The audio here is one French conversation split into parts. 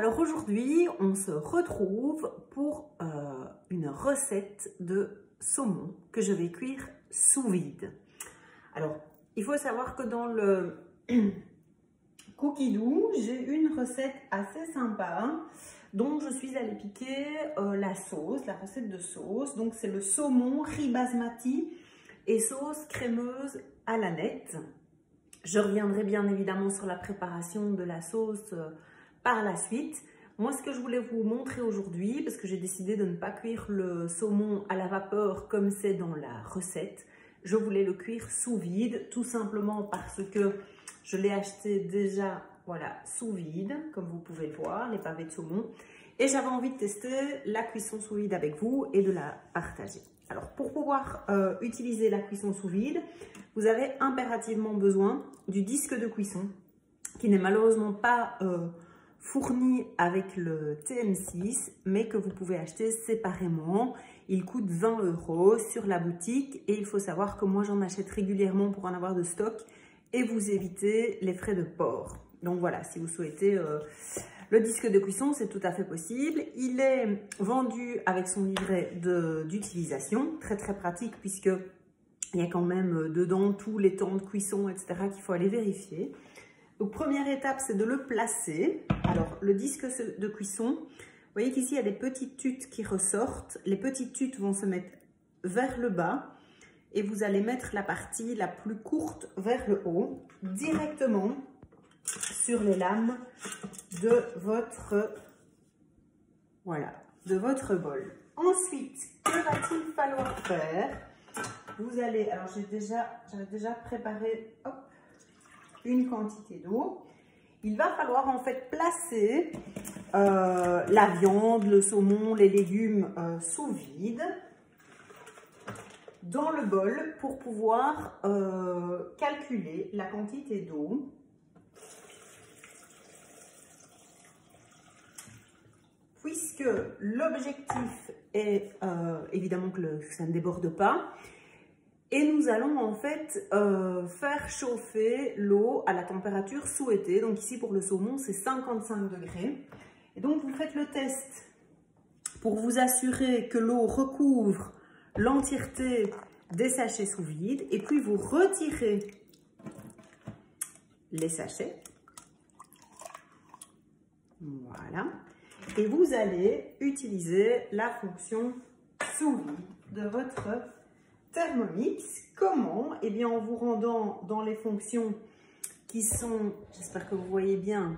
alors aujourd'hui, on se retrouve pour une recette de saumon que je vais cuire sous vide. Alors, il faut savoir que dans le Cookidoo, j'ai une recette assez sympa dont je suis allée piquer la sauce, la recette de sauce. Donc, c'est le saumon riz basmati et sauce crémeuse à l'aneth. Je reviendrai bien évidemment sur la préparation de la sauce par la suite. Moi, ce que je voulais vous montrer aujourd'hui, parce que j'ai décidé de ne pas cuire le saumon à la vapeur comme c'est dans la recette, je voulais le cuire sous vide, tout simplement parce que je l'ai acheté déjà, voilà, sous vide, comme vous pouvez le voir, les pavés de saumon. Et j'avais envie de tester la cuisson sous vide avec vous et de la partager. Alors, pour pouvoir utiliser la cuisson sous vide, vous avez impérativement besoin du disque de cuisson qui n'est malheureusement pas fourni avec le TM6, mais que vous pouvez acheter séparément. Il coûte 20 € sur la boutique et il faut savoir que moi, j'en achète régulièrement pour en avoir de stock et vous éviter les frais de port. Donc voilà, si vous souhaitez le disque de cuisson, c'est tout à fait possible. Il est vendu avec son livret d'utilisation, très pratique puisque il y a quand même dedans tous les temps de cuisson, etc. qu'il faut aller vérifier. Donc première étape, c'est de le placer. Alors le disque de cuisson, vous voyez qu'ici il y a des petites tutes qui ressortent. Les petites tutes vont se mettre vers le bas et vous allez mettre la partie la plus courte vers le haut, directement sur les lames de votre, voilà, de votre bol. Ensuite, que va-t-il falloir faire? Vous allez, alors j'avais déjà préparé hop, une quantité d'eau. Il va falloir en fait placer la viande, le saumon, les légumes sous vide dans le bol pour pouvoir calculer la quantité d'eau. Puisque l'objectif est évidemment que ça ne déborde pas. Et nous allons en fait faire chauffer l'eau à la température souhaitée. Donc ici pour le saumon, c'est 55 degrés. Et donc vous faites le test pour vous assurer que l'eau recouvre l'entièreté des sachets sous vide. Et puis vous retirez les sachets. Voilà. Et vous allez utiliser la fonction sous vide de votre Thermomix. Comment? Eh bien, en vous rendant dans les fonctions qui sont, j'espère que vous voyez bien,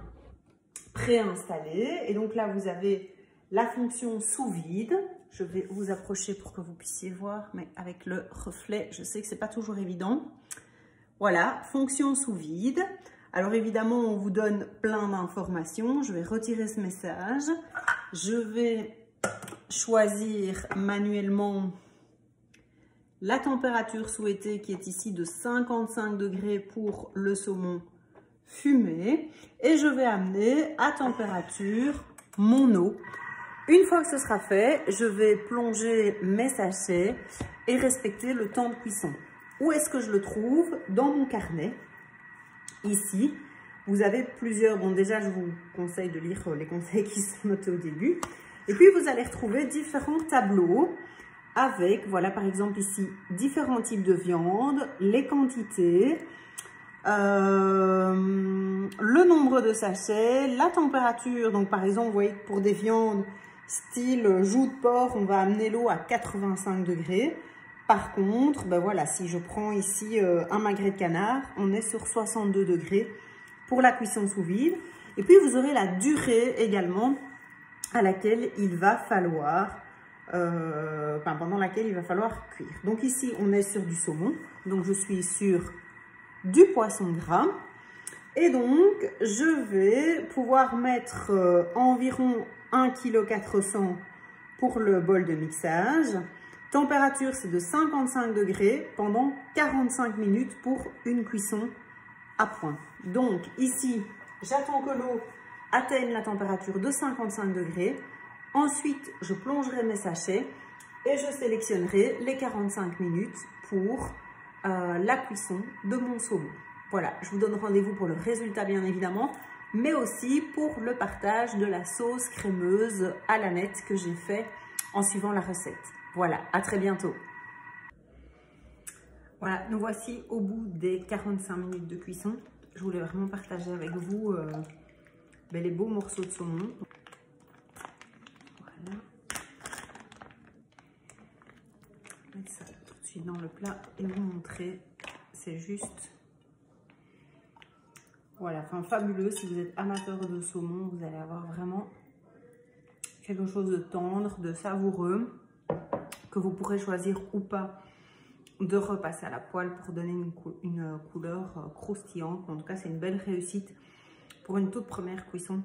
préinstallées. Et donc là, vous avez la fonction sous vide. Je vais vous approcher pour que vous puissiez voir, mais avec le reflet, je sais que c'est pas toujours évident. Voilà, fonction sous vide. Alors évidemment, on vous donne plein d'informations. Je vais retirer ce message. Je vais choisir manuellement la température souhaitée qui est ici de 55 degrés pour le saumon fumé. Et je vais amener à température mon eau. Une fois que ce sera fait, je vais plonger mes sachets et respecter le temps de cuisson. Où est-ce que je le trouve? Dans mon carnet. Ici, vous avez plusieurs, bon déjà je vous conseille de lire les conseils qui sont notés au début. Et puis vous allez retrouver différents tableaux avec, voilà par exemple ici, différents types de viande, les quantités, le nombre de sachets, la température. Donc par exemple, vous voyez que pour des viandes style joue de porc, on va amener l'eau à 85 degrés. Par contre, ben voilà, si je prends ici un magret de canard, on est sur 62 degrés pour la cuisson sous vide. Et puis, vous aurez la durée également à laquelle il va falloir, pendant laquelle il va falloir cuire. Donc ici, on est sur du saumon. Donc, je suis sur du poisson gras. Et donc, je vais pouvoir mettre environ 1,4 kg pour le bol de mixage. Température, c'est de 55 degrés pendant 45 minutes pour une cuisson à point. Donc ici, j'attends que l'eau atteigne la température de 55 degrés. Ensuite, je plongerai mes sachets et je sélectionnerai les 45 minutes pour la cuisson de mon saumon. Voilà, je vous donne rendez-vous pour le résultat bien évidemment. mais aussi pour le partage de la sauce crémeuse à l'aneth que j'ai fait en suivant la recette. Voilà, à très bientôt. Voilà, nous voici au bout des 45 minutes de cuisson. Je voulais vraiment partager avec vous les beaux morceaux de saumon. Voilà. Mettre ça tout de suite dans le plat et vous montrer. C'est juste... Voilà, enfin fabuleux. Si vous êtes amateur de saumon, vous allez avoir vraiment quelque chose de tendre, de savoureux, que vous pourrez choisir ou pas de repasser à la poêle pour donner une couleur croustillante. En tout cas, c'est une belle réussite pour une toute première cuisson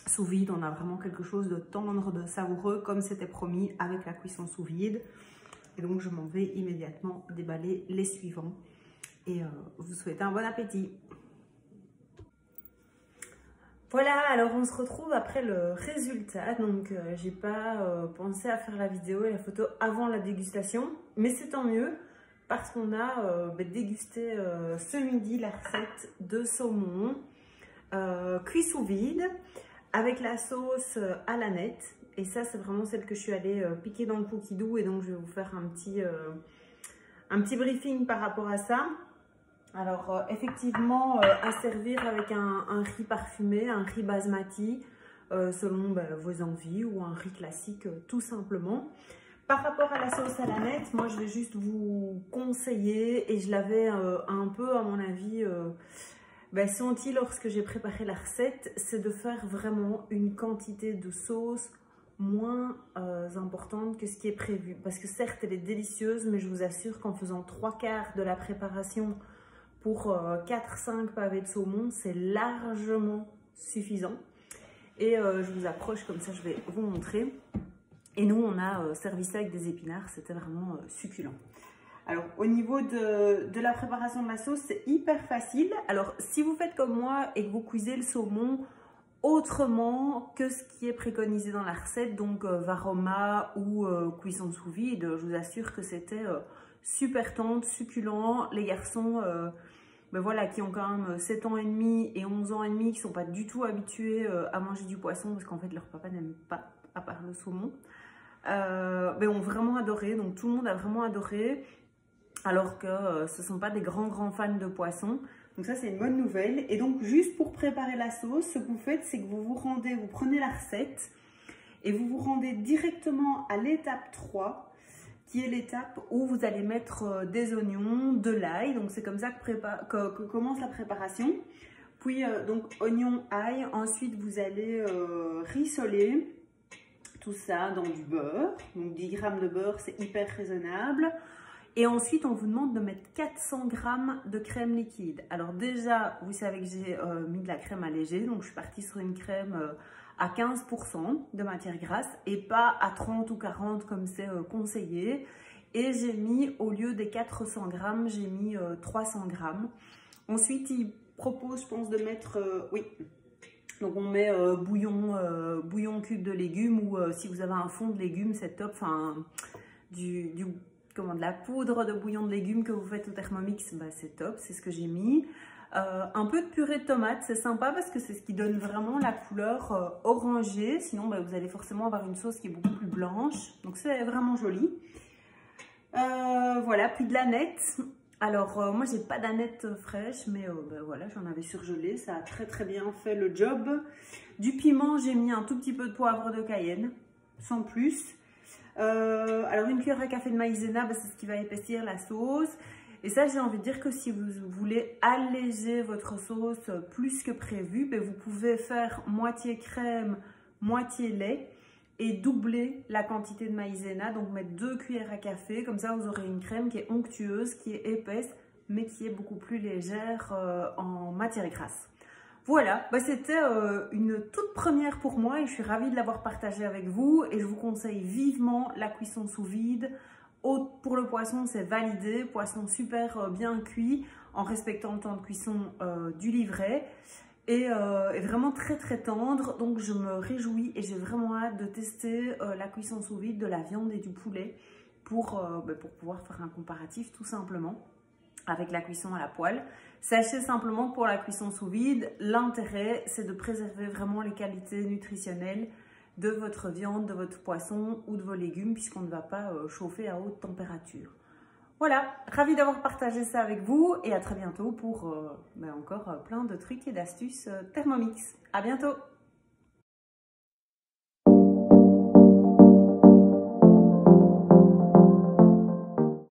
sous vide. On a vraiment quelque chose de tendre, de savoureux, comme c'était promis avec la cuisson sous vide. Et donc, je m'en vais immédiatement déballer les suivants. Et vous souhaite un bon appétit. Voilà, alors on se retrouve après le résultat. Donc, j'ai pas pensé à faire la vidéo et la photo avant la dégustation. Mais c'est tant mieux parce qu'on a dégusté ce midi la recette de saumon cuit sous vide avec la sauce à l'aneth. Et ça, c'est vraiment celle que je suis allée piquer dans le cookie dough. Et donc, je vais vous faire un petit briefing par rapport à ça. Alors, effectivement, à servir avec un riz parfumé, un riz basmati, selon vos envies, ou un riz classique, tout simplement. Par rapport à la sauce à l'aneth, moi, je vais juste vous conseiller, et je l'avais un peu, à mon avis, senti lorsque j'ai préparé la recette, c'est de faire vraiment une quantité de sauce moins importante que ce qui est prévu. Parce que certes, elle est délicieuse, mais je vous assure qu'en faisant 3/4 de la préparation pour 4-5 pavés de saumon, c'est largement suffisant. Et je vous approche comme ça, je vais vous montrer. Et nous, on a servi ça avec des épinards, c'était vraiment succulent. Alors, au niveau de la préparation de la sauce, c'est hyper facile. Alors, si vous faites comme moi et que vous cuisez le saumon autrement que ce qui est préconisé dans la recette, donc varoma ou cuisson sous vide, je vous assure que c'était super tendre, succulent. Les garçons voilà, qui ont quand même 7 ans et demi et 11 ans et demi, qui ne sont pas du tout habitués à manger du poisson, parce qu'en fait leur papa n'aime pas, à part le saumon, ont vraiment adoré. Donc tout le monde a vraiment adoré, alors que ce ne sont pas des grands fans de poisson. Donc ça, c'est une bonne nouvelle. Et donc, juste pour préparer la sauce, ce que vous faites, c'est que vous prenez la recette et vous vous rendez directement à l'étape 3, qui est l'étape où vous allez mettre des oignons, de l'ail. Donc, c'est comme ça que commence la préparation. Puis, donc, oignons, ail. Ensuite, vous allez rissoler tout ça dans du beurre. Donc, 10 g de beurre, c'est hyper raisonnable. Et ensuite, on vous demande de mettre 400 g de crème liquide. Alors déjà, vous savez que j'ai mis de la crème allégée. Donc, je suis partie sur une crème à 15% de matière grasse et pas à 30 ou 40 comme c'est conseillé. Et j'ai mis, au lieu des 400 g, j'ai mis 300 g. Ensuite, il propose, je pense, de mettre... oui, donc on met bouillon cube de légumes, ou si vous avez un fond de légumes, c'est top. Enfin, de la poudre de bouillon de légumes que vous faites au Thermomix, c'est top, c'est ce que j'ai mis. Un peu de purée de tomates, c'est sympa parce que c'est ce qui donne vraiment la couleur orangée. Sinon, vous allez forcément avoir une sauce qui est beaucoup plus blanche. Donc, c'est vraiment joli. Voilà, puis de l'aneth. Alors, moi, j'ai pas d'aneth fraîche, mais voilà, j'en avais surgelé. Ça a très bien fait le job. Du piment, j'ai mis un tout petit peu de poivre de Cayenne, sans plus. Alors, une cuillère à café de maïzena, c'est ce qui va épaissir la sauce. Et ça, j'ai envie de dire que si vous voulez alléger votre sauce plus que prévu, vous pouvez faire moitié crème, moitié lait et doubler la quantité de maïzena. Donc, mettre 2 cuillères à café. Comme ça, vous aurez une crème qui est onctueuse, qui est épaisse, mais qui est beaucoup plus légère en matière grasse. Voilà, c'était une toute première pour moi et je suis ravie de l'avoir partagée avec vous. Et je vous conseille vivement la cuisson sous vide. Pour le poisson, c'est validé. Poisson super bien cuit en respectant le temps de cuisson du livret. Et vraiment très tendre. Donc, je me réjouis et j'ai vraiment hâte de tester la cuisson sous vide de la viande et du poulet pour pouvoir faire un comparatif tout simplement avec la cuisson à la poêle. Sachez simplement que pour la cuisson sous vide, l'intérêt, c'est de préserver vraiment les qualités nutritionnelles de votre viande, de votre poisson ou de vos légumes, puisqu'on ne va pas chauffer à haute température. Voilà, ravie d'avoir partagé ça avec vous et à très bientôt pour encore plein de trucs et d'astuces Thermomix. À bientôt!